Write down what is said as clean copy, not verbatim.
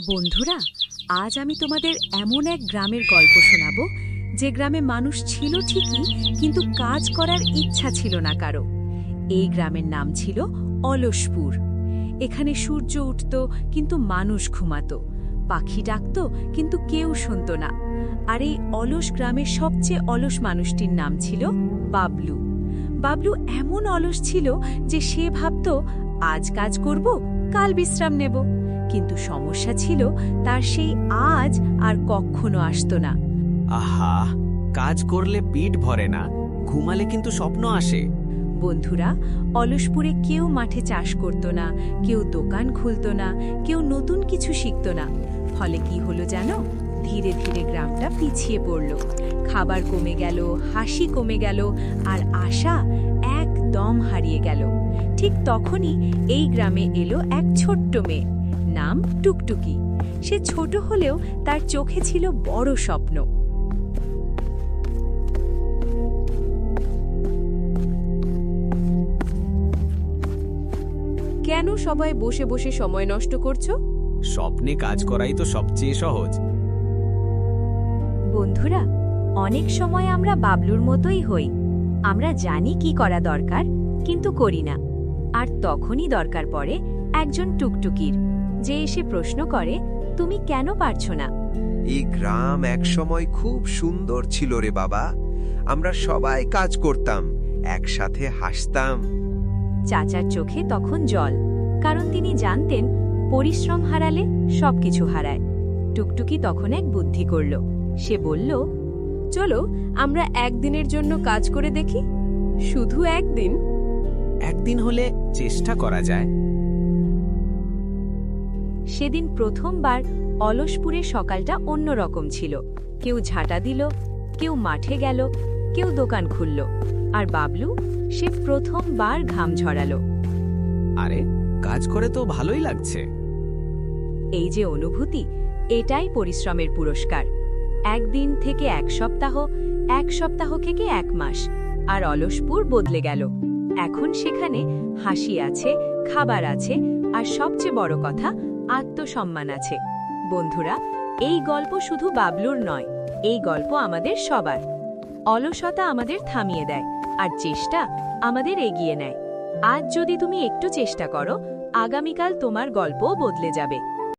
বন্ধুরা, আজ আমি তোমাদের এমন এক গ্রামের গল্প শোনাবো যে গ্রামে মানুষ ছিল ঠিকই, কিন্তু কাজ করার ইচ্ছা ছিল না কারো। এই গ্রামের নাম ছিল অলসপুর। এখানে সূর্য উঠত কিন্তু মানুষ ঘুমাতো, পাখি ডাকত কিন্তু কেউ শুনত না। আর এই অলস গ্রামের সবচেয়ে অলস মানুষটির নাম ছিল বাবলু। বাবলু এমন অলস ছিল যে সে ভাবত, আজ কাজ করব, কাল বিশ্রাম নেব। কিন্তু সমস্যা ছিল, তার সেই আজ আর কখনো আসতো না। আহা, কাজ করলে পিঠ ভরে না, ঘুমালে কিন্তু স্বপ্ন আসে। বন্ধুরা, অলসপুরে কেউ মাঠে চাষ করত না, কেউ দোকান খুলত না, কেউ নতুন কিছু শিখত না। ফলে কি হলো জানো? ধীরে ধীরে গ্রামটা পিছিয়ে পড়ল। খাবার কমে গেল, হাসি কমে গেল, আর আশা একদম হারিয়ে গেল। ঠিক তখনই এই গ্রামে এলো এক ছোট্ট মেয়ে, নাম টুকটুকি। সে ছোট হলেও তার চোখে ছিল বড় স্বপ্ন। কেন সবাই বসে বসে সময় নষ্ট করছো? স্বপ্নে কাজ করাই তো সবচেয়ে সহজ। বন্ধুরা, অনেক সময় আমরা বাবলুর মতোই হই। আমরা জানি কি করা দরকার, কিন্তু করি না। আর তখনই দরকার পড়ে একজন টুকটুকির, যে এসে প্রশ্ন করে, তুমি কেন পারছো না? এই গ্রাম একসময় খুব সুন্দর ছিল রে বাবা। আমরা সবাই কাজ করতাম, একসাথে হাসতাম। চাচার চোখে তখন জল, কারণ তিনি জানতেন পরিশ্রম হারালে সবকিছু হারায়। টুকটুকি তখন এক বুদ্ধি করল। সে বলল, চলো আমরা একদিনের জন্য কাজ করে দেখি। শুধু একদিন? একদিন হলে চেষ্টা করা যায়। সেদিন প্রথমবার অলসপুরের সকালটা অন্যরকম ছিল। কেউ ঝাঁটা দিল, কেউ মাঠে গেল, কেউ দোকান খুলল। আর বাবলু, সে প্রথমবার ঘাম ঝরালো। আরে, কাজ করে তো ভালোই লাগছে। এই যে অনুভূতি, এটাই পরিশ্রমের পুরস্কার। একদিন থেকে এক সপ্তাহ, এক সপ্তাহ থেকে এক মাস, আর অলসপুর বদলে গেল। এখন সেখানে হাসি আছে, খাবার আছে, আর সবচেয়ে বড় কথা, আত্মসম্মান আছে। বন্ধুরা, এই গল্প শুধু বাবলুর নয়, এই গল্প আমাদের সবার। অলসতা আমাদের থামিয়ে দেয়, আর চেষ্টা আমাদের এগিয়ে নেয়। আজ যদি তুমি একটু চেষ্টা করো, আগামীকাল তোমার গল্পও বদলে যাবে।